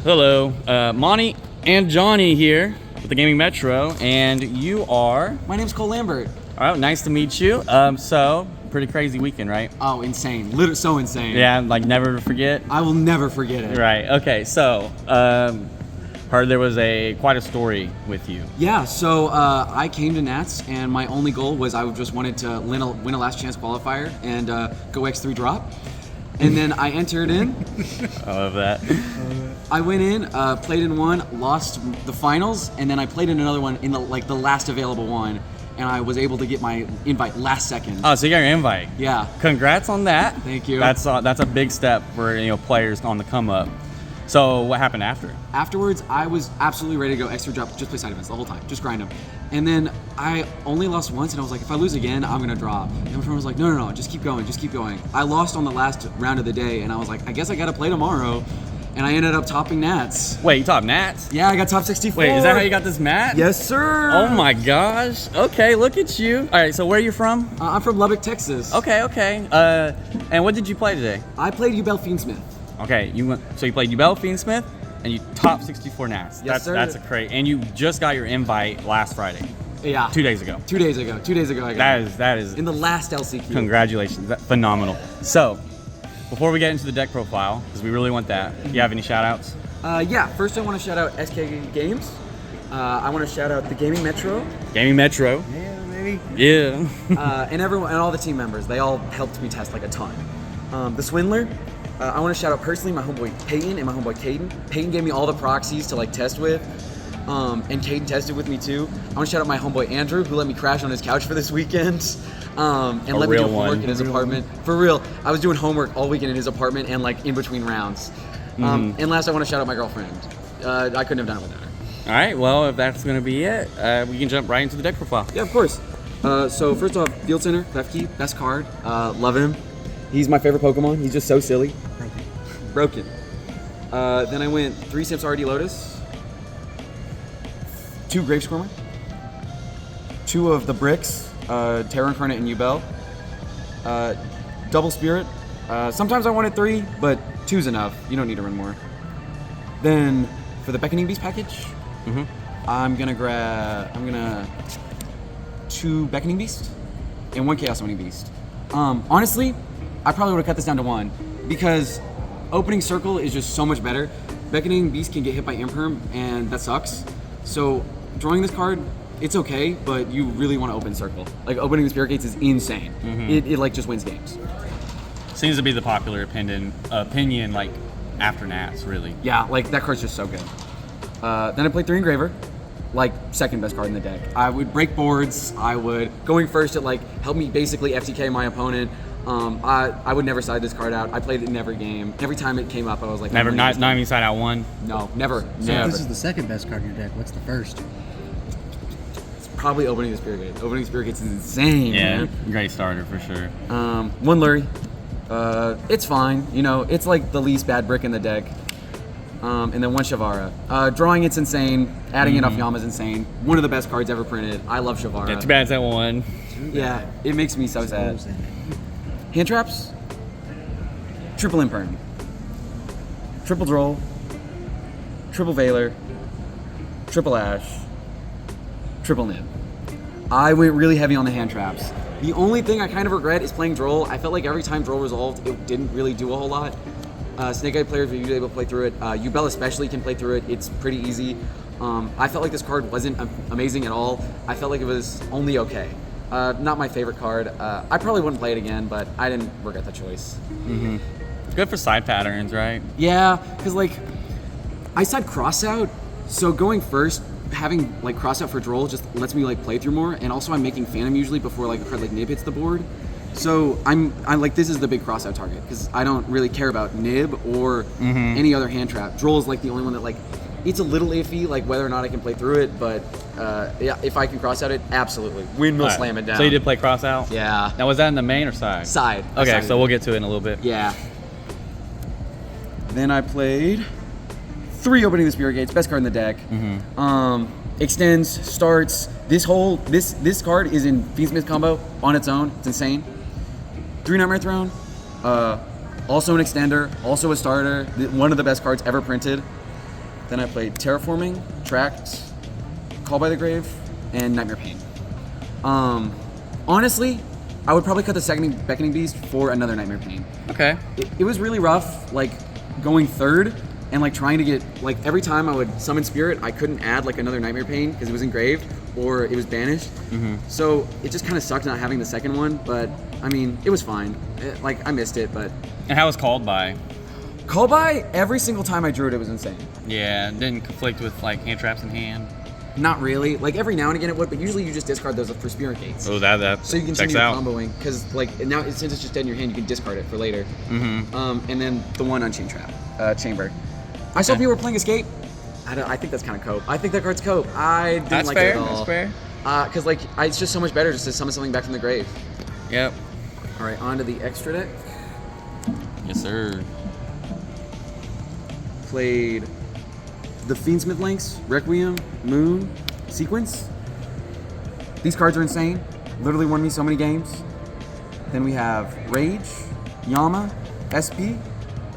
Hello, Monty and Johnny here with the Gaming Metro, and you are? My name's Cole Lambert. All right, nice to meet you. So, pretty crazy weekend, right? Oh, insane. Literally so insane. Yeah, like never to forget? I will never forget it. Right, okay, so, heard there was quite a story with you. Yeah, so I came to Nats, and my only goal was I just wanted to win a last chance qualifier and go X3 drop. And then I entered in. I love that. I went in, played in one, lost the finals, and then I played in another one in the last available one, and I was able to get my invite last second. Oh, so you got your invite. Yeah. Congrats on that. Thank you. That's a big step for players on the come up. So what happened after? Afterwards, I was absolutely ready to go extra drop, just play side events the whole time, just grind them. And then I only lost once, and I was like, if I lose again, I'm gonna drop. And my friend was like, no, just keep going, just keep going. I lost on the last round of the day, and I was like, I guess I gotta play tomorrow. And I ended up topping Nats. Wait, you topped Nats? Yeah, I got top 64. Wait, is that how you got this mat? Yes, sir. Oh my gosh. Okay, look at you. All right, so where are you from? I'm from Lubbock, Texas. Okay. And what did you play today? I played Yubel Fiendsmith. Okay, so you played Yubel Fiendsmith, and you top 64 Nats. Yes, sir. That's a great. And you just got your invite last Friday. Yeah. 2 days ago. 2 days ago. 2 days ago I got it. That is in the last LCQ. Congratulations. That's phenomenal. So, before we get into the deck profile, because we really want that, do you have any shout outs? Yeah, first I want to shout out SK Games. I want to shout out the Gaming Metro. Gaming Metro. Yeah, maybe. Yeah. And everyone and all the team members. They all helped me test like a ton. The Swindler. I want to shout out personally my homeboy Peyton and my homeboy Caden. Peyton gave me all the proxies to test with, and Caden tested with me too. I want to shout out my homeboy Andrew, who let me crash on his couch for this weekend, and let me do homework in his apartment. For real, I was doing homework all weekend in his apartment and in between rounds. And last, I want to shout out my girlfriend. I couldn't have done it without her. All right, well, if that's going to be it, we can jump right into the deck profile. Yeah, of course. So first off, Field Center, Lefkey, best card. Love him. He's my favorite Pokemon. He's just so silly. Broken. Then I went 3 Sips RD Lotus, 2 Grave Squirmer, 2 of the Bricks, Terra Incarnate and Yubel, Double Spirit. Sometimes I wanted 3, but 2's enough. You don't need to run more. Then for the Beckoning Beast package, I'm gonna 2 Beckoning Beast and 1 Chaos Summoning Beast. Honestly, I probably would have cut this down to 1 because opening circle is just so much better. Beckoning Beast can get hit by Imperm, and that sucks. So drawing this card, it's okay, but you really want to open circle. Opening the Spirit Gates is insane. It just wins games. Seems to be the popular opinion after Nats, really. Yeah, that card's just so good. Then I played 3 Engraver, second best card in the deck. I would break boards. Going first, it helped me basically FTK my opponent. I would never side this card out. I played it in every game. Every time it came up, I was like, never, not even side out 1? No, never. So if this is the second best card in your deck, what's the first? It's probably Opening the Spirit Gate. Opening the Spirit Gates is insane, man. Great starter for sure. 1 Lurie. It's fine. It's the least bad brick in the deck. And then 1 Shavara. Drawing it's insane. Adding it off Yama's insane. One of the best cards ever printed. I love Shavara. Yeah, too bad it's at 1. Yeah, it makes me so sad. Hand traps, triple Imperm, triple Droll, triple Veiler, triple Ash, triple Nib. I went really heavy on the hand traps. The only thing I kind of regret is playing Droll. I felt like every time Droll resolved, it didn't really do a whole lot. Snake Eye players were usually able to play through it. Yubel especially can play through it. It's pretty easy. I felt like this card wasn't amazing at all. I felt like it was only okay. Not my favorite card. I probably wouldn't play it again, but I didn't regret the choice. Good for side patterns, right? Yeah, because I side cross out, so going first, having cross out for Droll just lets me play through more, and also I'm making Phantom usually before a card like Nib hits the board. So I'm this is the big cross out target because I don't really care about Nib or any other hand trap. Droll is the only one that it's a little iffy whether or not I can play through it, but yeah, if I can cross out it, absolutely. Windmill slam it down. So you did play cross out? Yeah. Now was that in the main or side? Side. Okay, so we'll get to it in a little bit. Yeah. Then I played 3 Opening the Spirit Gates, best card in the deck. Extends, starts. This card is in Fiendsmith combo on its own. It's insane. 3 Nightmare Throne, also an extender, also a starter, one of the best cards ever printed. Then I played Terraforming, Tract, Call by the Grave, and Nightmare Pain. Honestly, I would probably cut the second Beckoning Beast for another Nightmare Pain. Okay. It was really rough, like going third and like trying to get like every time I would summon Spirit, I couldn't add like another Nightmare Pain because it was engraved or it was banished. So it just kind of sucked not having the second one. But I mean, it was fine. I missed it, but And how was called by? Call by every single time I drew it, it was insane. Yeah, it didn't conflict with like hand traps in hand. Not really. Like every now and again it would, but usually you just discard those for Spirit Gates. Oh, that So you can checks continue out. comboing because like now since it's just dead in your hand, you can discard it for later. And then the one Unchained Trap, Chamber. I saw Okay. people were playing Escape. I think that's kind of cope. I think that card's cope. I didn't That's like fair. it at all. That's fair. Because it's just so much better just to summon something back from the grave. Yep. All right, on to the extra deck. Yes, sir. Played the Fiendsmith Links, Requiem, Moon, Sequence. These cards are insane. Literally won me so many games. Then we have Rage, Yama, SP.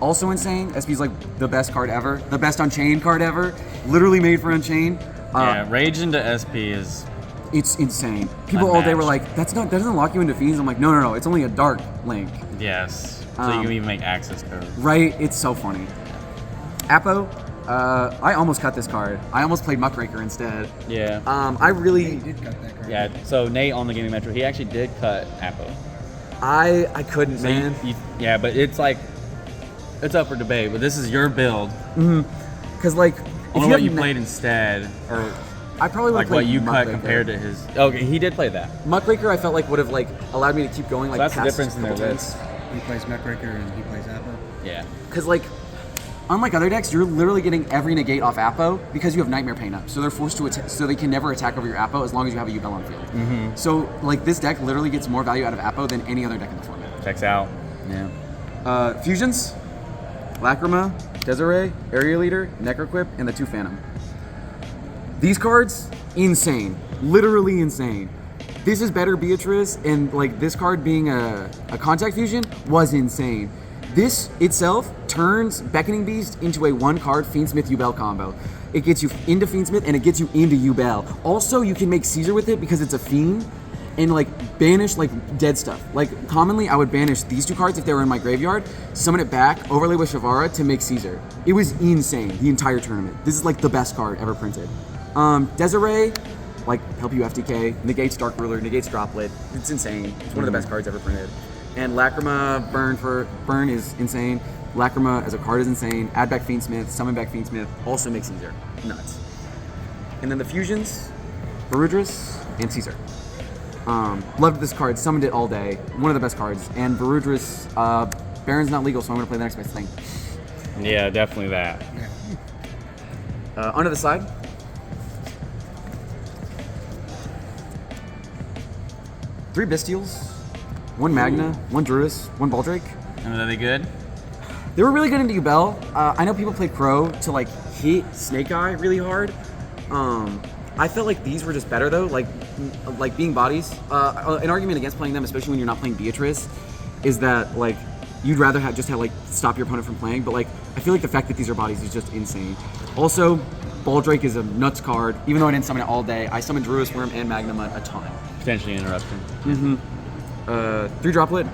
Also insane. SP's like the best card ever. The best Unchained card ever. Literally made for Unchained. Yeah, Rage into SP is It's insane. People all day were Unmatched. like, that doesn't lock you into Fiends. I'm like, no, it's only a dark link. yes. So you can even make access code. Right? It's so funny. Apo, I almost cut this card. I almost played Muckraker instead. Yeah. I really, You did cut that card. Yeah. So Nate on the Gaming Metro, he actually did cut Apo. I couldn't, So man. yeah, but it's like it's up for debate. But this is your build. Because like, I if wonder you what have you na- played instead, or I probably would like have what played you cut Muckraker. compared to his. Okay, he did play that. Muckraker. I felt like would have like allowed me to keep going. Like So that's the past difference in their couple lists. turns. He plays Muckraker and he plays Apple. Yeah. Because like, unlike other decks, you're literally getting every negate off Apo because you have Nightmare Pain up. So they're forced to attack. So they can never attack over your Apo as long as you have a Yubel on field. So like this deck literally gets more value out of Apo than any other deck in the format. Checks out. Yeah. Fusions, Lacrima, Desiree, Area Leader, Necroquip, and the 2 Phantom. These cards, insane. Literally insane. This is better Beatrice, and like this card being a contact fusion was insane. This itself turns Beckoning Beast into a 1-card Fiendsmith Yubel combo. It gets you into Fiendsmith and it gets you into Yubel. Also, you can make Caesar with it because it's a fiend and like banish like dead stuff. Like commonly I would banish these 2 cards if they were in my graveyard, summon it back, overlay with Shavara to make Caesar. It was insane the entire tournament. This is like the best card ever printed. Desiree, like help you FTK, negates Dark Ruler, negates Droplet. It's insane. It's one of the best cards ever printed. And Lacrima burn is insane. Lacrima as a card is insane. Add back Fiendsmith, summon back Fiendsmith, also makes Caesar. Nuts. And then the fusions, Varudris and Caesar. Loved this card, summoned it all day. One of the best cards. And Varudris, Baron's not legal, so I'm gonna play the next best thing. Yeah, definitely that. Onto the side. Three Bestials, 1 Magna, 1 Druis, 1 Baldrake. And are they good? They were really good into Yubel. I know people play Crow to like hit Snake Eye really hard. I felt like these were just better though, like being bodies. An argument against playing them, especially when you're not playing Beatrice, is that like you'd rather just have like stop your opponent from playing. But like I feel like the fact that these are bodies is just insane. Also, Baldrake is a nuts card. Even though I didn't summon it all day, I summoned Druis Worm and Magnamut a ton. Potentially an interruption. 3 Droplet.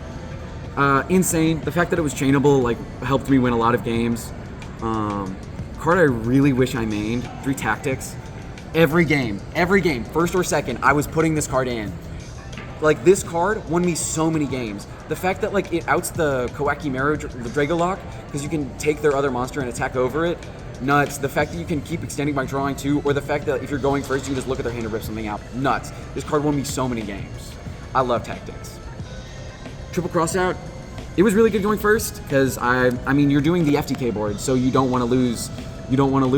Insane. The fact that it was chainable like helped me win a lot of games. Card I really wish I mained, 3 Tactics. Every game, first or second, I was putting this card in. Like this card won me so many games. The fact that like it outs the Kawaki Mero, the Dragolock, because you can take their other monster and attack over it. Nuts. The fact that you can keep extending by drawing 2, or the fact that if you're going first, you can just look at their hand and rip something out. Nuts. This card won me so many games. I love Tactics. Triple Crossout. It was really good going first because I mean you're doing the FTK board, so you don't want to lose. You want to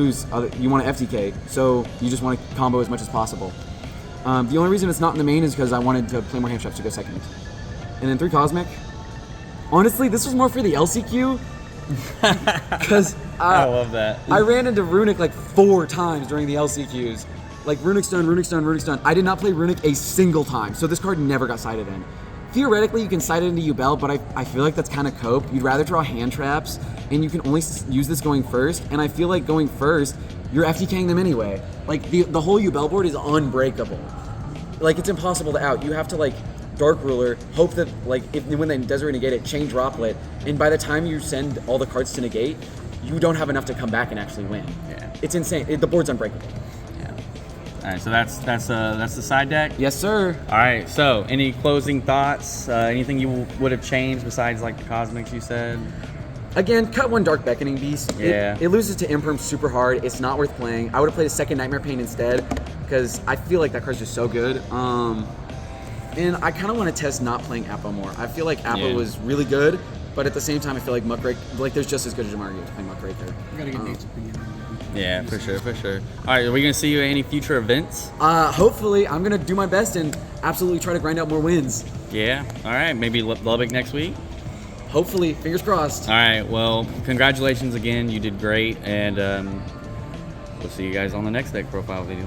FTK, so you just want to combo as much as possible. The only reason it's not in the main is because I wanted to play more hand traps to go second. And then 3 Cosmic. Honestly, this was more for the LCQ because I love that. I ran into Runic like 4 times during the LCQs. Like Runic Stun. I did not play Runic a single time, so this card never got sided in. theoretically you can side it into Yubel, but I feel like that's kind of cope. You'd rather draw hand traps, and you can only use this going first, and I feel like going first, you're FTKing them anyway. Like, the whole Yubel board is unbreakable. Like, it's impossible to out. You have to, like, Dark Ruler, hope that, like, when they Desert negate it, chain Droplet, and by the time you send all the cards to negate, you don't have enough to come back and actually win. Yeah. It's insane. The board's unbreakable. Yeah. All right, so that's the side deck. Yes, sir. All right, so any closing thoughts? Anything you would have changed besides like the cosmics you said? Again, cut one Dark Beckoning Beast. Yeah. It loses to Imperm super hard. It's not worth playing. I would have played a second Nightmare Pain instead because I feel like that card's just so good. And I kind of want to test not playing Appa more. I feel like Appa was really good, but at the same time, I feel like Muckrake, like there's just as good as Jamargi to play Muckraker. You gotta get Nate's opinion on it. Yeah, for sure. All right, are we gonna see you at any future events? Hopefully, I'm gonna do my best and absolutely try to grind out more wins. Yeah. All right, maybe Lubbock next week. Hopefully, fingers crossed. All right. Well, congratulations again. You did great, and we'll see you guys on the next deck profile video.